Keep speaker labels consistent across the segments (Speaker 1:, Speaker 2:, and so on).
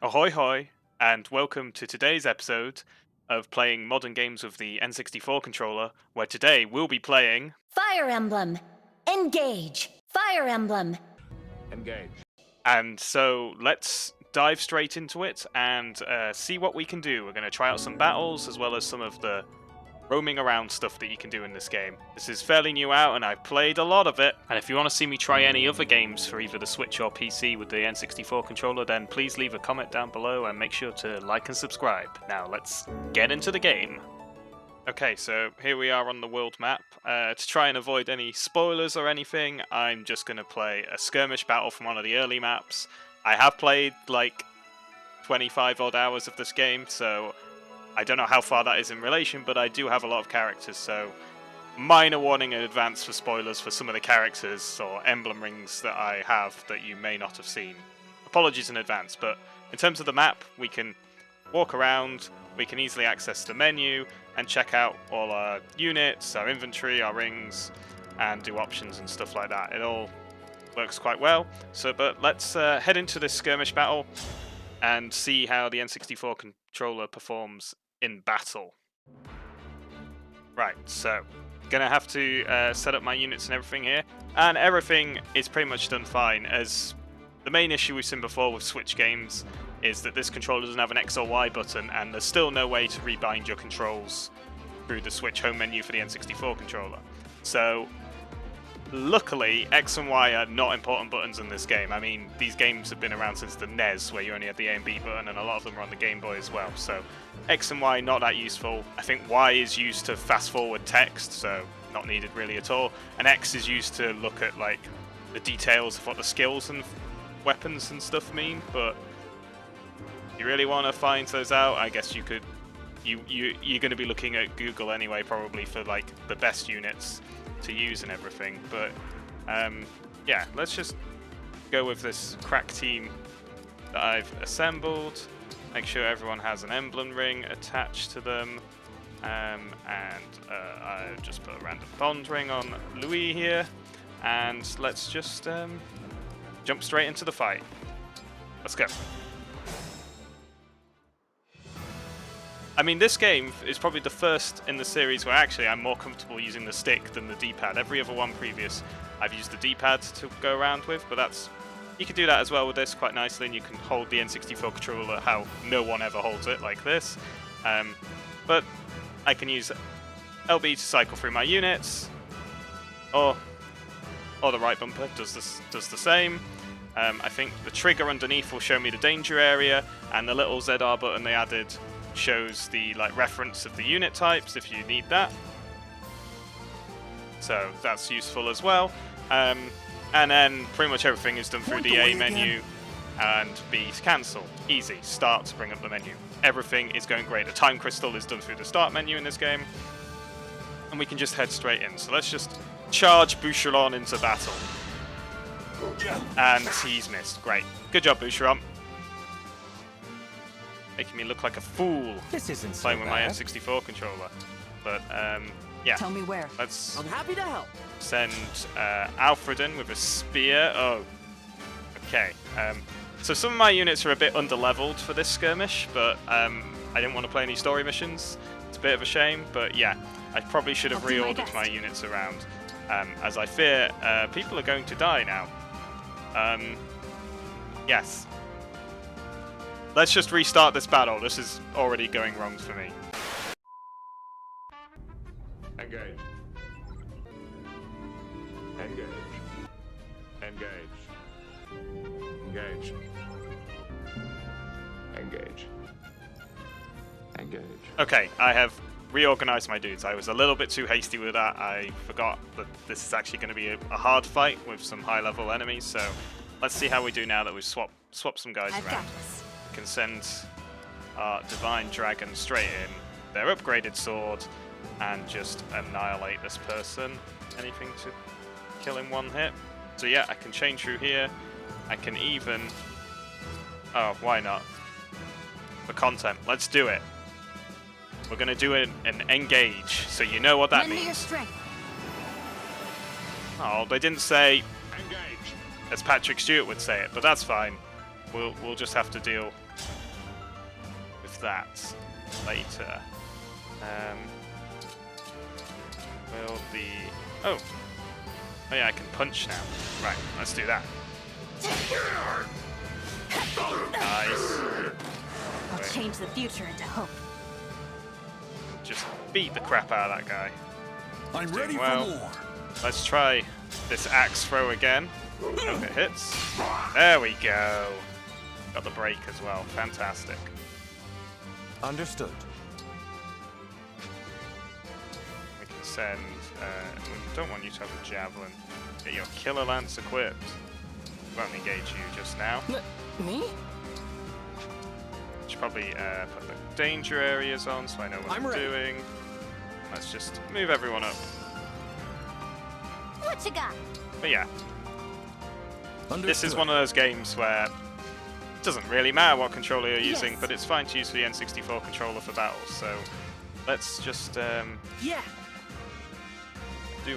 Speaker 1: Ahoy hoy, and welcome to today's episode of playing modern games with the N64 controller, where today we'll be playing
Speaker 2: Fire Emblem Engage. Fire Emblem
Speaker 3: Engage.
Speaker 1: And so let's dive straight into it and see what we can do. We're going to try out some battles as well as some of the roaming around stuff that you can do in this game. This is fairly new out and I've played a lot of it. And if you want to see me try any other games for either the Switch or PC with the N64 controller, then please leave a comment down below and make sure to like and subscribe. Now let's get into the game. Okay, so here we are on the world map. To try and avoid any spoilers or anything, I'm just going to play a skirmish battle from one of the early maps. I have played like 25 odd hours of this game, so I don't know how far that is in relation, but I do have a lot of characters, so minor warning in advance for spoilers for some of the characters or emblem rings that I have that you may not have seen. Apologies in advance, but in terms of the map, we can walk around, we can easily access the menu and check out all our units, our inventory, our rings, and do options and stuff like that. It all works quite well. But let's head into this skirmish battle and see how the N64 controller performs in battle. Right, so gonna have to set up my units and everything here, and everything is pretty much done fine, as the main issue we've seen before with Switch games is that this controller doesn't have an X or Y button, and there's still no way to rebind your controls through the Switch home menu for the N64 controller. So luckily, X and Y are not important buttons in this game. I mean, these games have been around since the NES, where you only had the A and B button, and a lot of them are on the Game Boy as well. So X and Y, not that useful. I think Y is used to fast forward text, so not needed really at all. And X is used to look at like the details of what the skills and weapons and stuff mean. But if you really want to find those out, I guess you could. You're going to be looking at Google anyway, probably for like the best units to use and everything. But yeah, let's just go with this crack team that I've assembled. Make sure everyone has an emblem ring attached to them, and I'll just put a random bond ring on Louis here, and let's just jump straight into the fight. Let's go. I mean, this game is probably the first in the series where actually I'm more comfortable using the stick than the D-pad. Every other one previous, I've used the D-pad to go around with, but you can do that as well with this quite nicely, and you can hold the N64 controller how no one ever holds it, like this. But I can use LB to cycle through my units, or the right bumper does the same. I think the trigger underneath will show me the danger area, and the little ZR button they added shows the reference of the unit types if you need that, so that's useful as well. And then pretty much everything is done through the A menu and B to cancel. Easy. Start to bring up the menu. Everything is going great. The time crystal is done through the start menu in this game, and we can just head straight in. So let's just charge Boucheron into battle, and he's missed. Great. Good job, Boucheron. Making me look like a fool
Speaker 3: This isn't
Speaker 1: playing
Speaker 3: so
Speaker 1: with my
Speaker 3: bad.
Speaker 1: N64 controller. But yeah,
Speaker 4: Tell me where.
Speaker 1: let's
Speaker 3: I'm happy to help.
Speaker 1: send Alfred in with a spear. Oh, okay. So some of my units are a bit underleveled for this skirmish, but I didn't want to play any story missions. It's a bit of a shame, but yeah, I probably should have
Speaker 4: I'll do my
Speaker 1: reordered
Speaker 4: best.
Speaker 1: my units around, as I fear people are going to die now. Yes. Let's just restart this battle. This is already going wrong for me.
Speaker 3: Engage. Engage. Engage. Engage. Engage. Engage.
Speaker 1: Okay, I have reorganized my dudes. I was a little bit too hasty with that. I forgot that this is actually going to be a hard fight with some high-level enemies. So let's see how we do now that we've swapped some guys
Speaker 4: I've
Speaker 1: around.
Speaker 4: got this.
Speaker 1: We can send our Divine Dragon straight in, their upgraded sword, and just annihilate this person. Anything to kill in one hit. So yeah, I can chain through here. I can even... Oh, why not? For content, let's do it. We're going to do an engage, so you know what that
Speaker 4: Lend me your
Speaker 1: means.
Speaker 4: strength.
Speaker 1: Oh, they didn't say
Speaker 3: Engage.
Speaker 1: as Patrick Stewart would say it, but that's fine. we'll just have to deal with that later. Will the oh yeah, I can punch now. Right, let's do that. Nice.
Speaker 2: I'll change the future into hope.
Speaker 1: Just beat the crap out of that guy.
Speaker 4: I'm ready
Speaker 1: well.
Speaker 4: for more.
Speaker 1: Let's try this axe throw again. Hope it hits. There we go. Got the break as well. Fantastic.
Speaker 4: Understood.
Speaker 1: We can send. We don't want you to have a javelin. Get your killer lance equipped. Won't engage you just now.
Speaker 5: Me?
Speaker 1: Should probably put the danger areas on so I know what I'm doing. Let's just move everyone up.
Speaker 2: What you got?
Speaker 1: But yeah,
Speaker 4: Understood.
Speaker 1: this is one of those games where it doesn't really matter what controller you're using, but it's fine to use the N64 controller for battles. So let's just do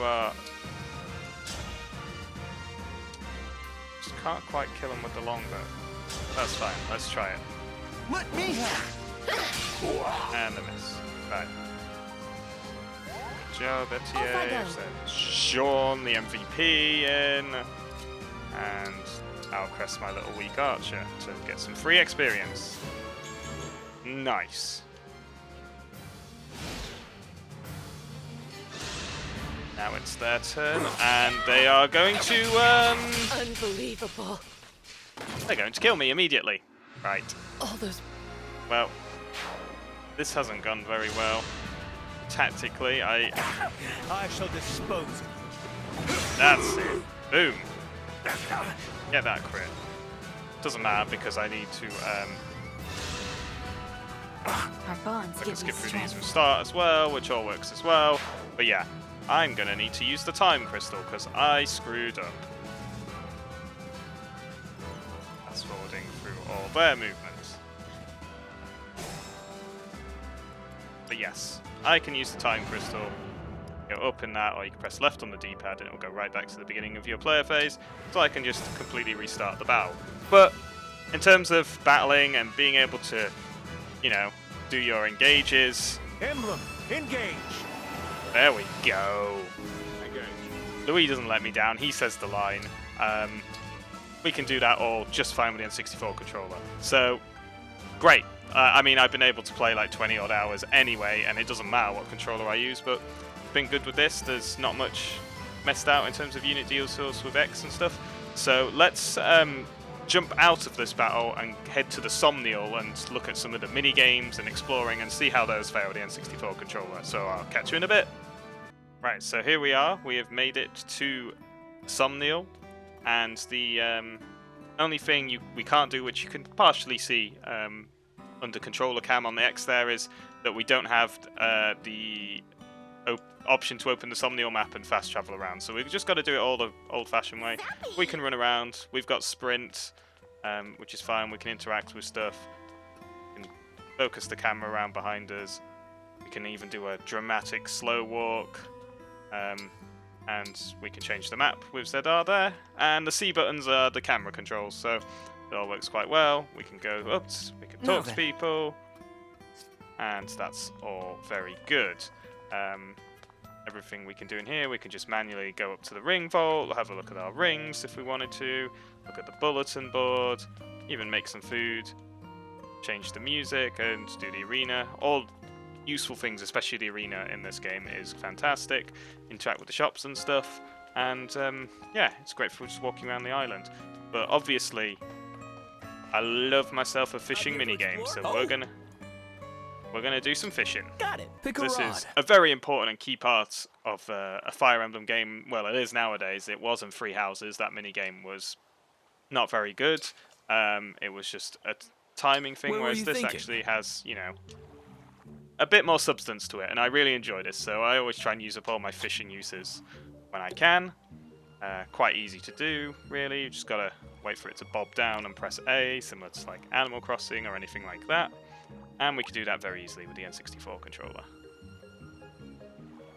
Speaker 1: our. Just can't quite kill him with the longbow. That's fine. Let's try it.
Speaker 4: Let me have.
Speaker 1: And a miss. Right. Good job,
Speaker 2: Off I
Speaker 1: Etienne.
Speaker 2: go.
Speaker 1: Send Sean, the MVP, in. And I'll crest my little weak archer to get some free experience. Nice. Now it's their turn, and they are going to,
Speaker 5: Unbelievable.
Speaker 1: they're going to kill me immediately. Right.
Speaker 5: All those.
Speaker 1: Well, this hasn't gone very well. Tactically,
Speaker 4: I shall dispose of you.
Speaker 1: That's it. Boom. Get that crit. Doesn't matter because I need to,
Speaker 2: Our bonds
Speaker 1: I can
Speaker 2: give
Speaker 1: skip
Speaker 2: me
Speaker 1: through these
Speaker 2: strength.
Speaker 1: with start as well, which all works as well. But yeah, I'm gonna need to use the time crystal because I screwed up. Fast forwarding through all their movements. But yes, I can use the time crystal. Go up in that, or you can press left on the D-pad and it'll go right back to the beginning of your player phase. So I can just completely restart the battle. But in terms of battling and being able to, you know, do your engages,
Speaker 4: Emblem, engage.
Speaker 1: there we go.
Speaker 3: Engage.
Speaker 1: Louis doesn't let me down. He says the line. We can do that all just fine with the N64 controller. So, great. I mean, I've been able to play like 20 odd hours anyway, and it doesn't matter what controller I use, but been good with this. There's not much messed out in terms of unit deal source with X and stuff. So let's jump out of this battle and head to the Sombrial and look at some of the mini games and exploring and see how those fare with the N64 controller. So I'll catch you in a bit. Right, so here we are. We have made it to Sombrial, and the only thing we can't do, which you can partially see under controller cam on the X there, is that we don't have the option to open the Sombrial map and fast travel around. So we've just got to do it all the old-fashioned way. We can run around. We've got sprint, which is fine. We can interact with stuff. We can focus the camera around behind us. We can even do a dramatic slow walk. And we can change the map with ZR there. And the C buttons are the camera controls, so it all works quite well. We can go up, we can talk to people, and that's all very good. Everything we can do in here, we can just manually go up to the ring vault, have a look at our rings if we wanted to, look at the bulletin board, even make some food, change the music and do the arena. All useful things, especially the arena in this game is fantastic. Interact with the shops and stuff, and yeah, it's great for just walking around the island. But obviously, I love myself a fishing minigame, so we're gonna do some fishing.
Speaker 5: Got it. Pick a
Speaker 1: This
Speaker 5: rod.
Speaker 1: is a very important and key part of a Fire Emblem game. Well, it is nowadays. It was in Free Houses. That minigame was not very good. It was just a timing thing,
Speaker 5: What were
Speaker 1: whereas
Speaker 5: you
Speaker 1: this
Speaker 5: thinking?
Speaker 1: actually has, you know, a bit more substance to it, and I really enjoy this. So I always try and use up all my fishing uses when I can. Quite easy to do, really. You just gotta wait for it to bob down and press A, similar to like Animal Crossing or anything like that. And we can do that very easily with the N64 controller.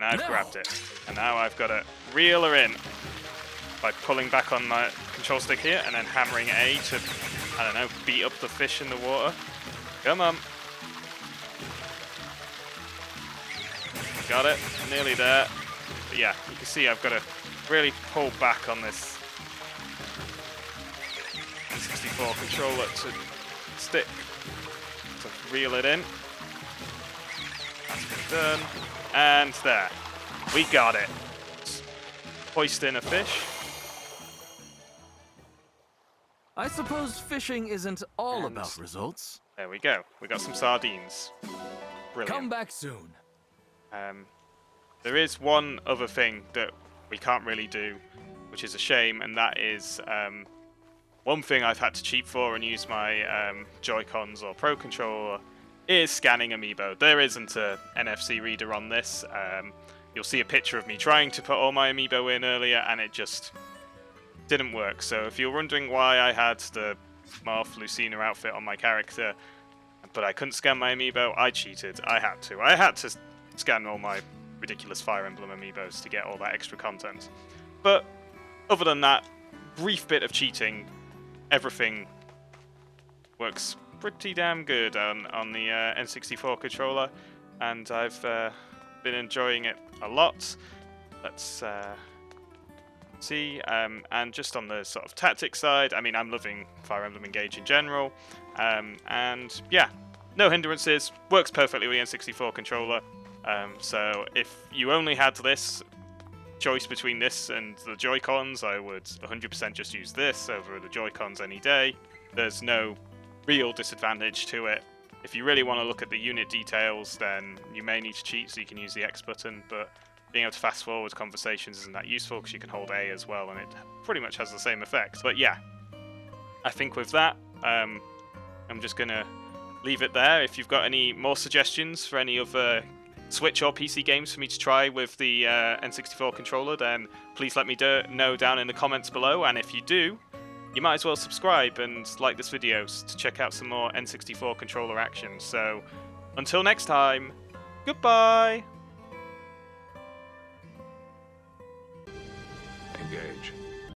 Speaker 1: Now I've grabbed it, and now I've got to reel her in by pulling back on my control stick here and then hammering A to I don't know, beat up the fish in the water. Come on. Got it. Nearly there. But yeah, you can see I've got to really pull back on this N64 controller to stick, to reel it in. That's been done. And there. We got it. Hoist in a fish.
Speaker 6: I suppose fishing isn't all about results.
Speaker 1: There we go. We got some sardines. Brilliant.
Speaker 6: Come back soon.
Speaker 1: There is one other thing that we can't really do, which is a shame, and that is one thing I've had to cheat for and use my Joy-Cons or Pro Controller is scanning amiibo. There isn't a NFC reader on this. You'll see a picture of me trying to put all my amiibo in earlier, and it just didn't work. So if you're wondering why I had the Marth Lucina outfit on my character, but I couldn't scan my amiibo, I cheated. I had to scan all my ridiculous Fire Emblem amiibos to get all that extra content. But other than that brief bit of cheating, everything works pretty damn good on the N64 controller, and I've been enjoying it a lot. Let's see, and just on the sort of tactics side, I mean, I'm loving Fire Emblem Engage in general, and yeah, no hindrances, works perfectly with the N64 controller. So if you only had this choice between this and the Joy-Cons, I would 100% just use this over the Joy-Cons any day. There's no real disadvantage to it. If you really want to look at the unit details, then you may need to cheat so you can use the X button, but being able to fast forward conversations isn't that useful because you can hold A as well, and it pretty much has the same effect. But yeah, I think with that, I'm just going to leave it there. If you've got any more suggestions for any other Switch or PC games for me to try with the N64 controller, then please let me know down in the comments below, and if you do, you might as well subscribe and like this video to check out some more N64 controller action. So, until next time, goodbye!
Speaker 3: Engage.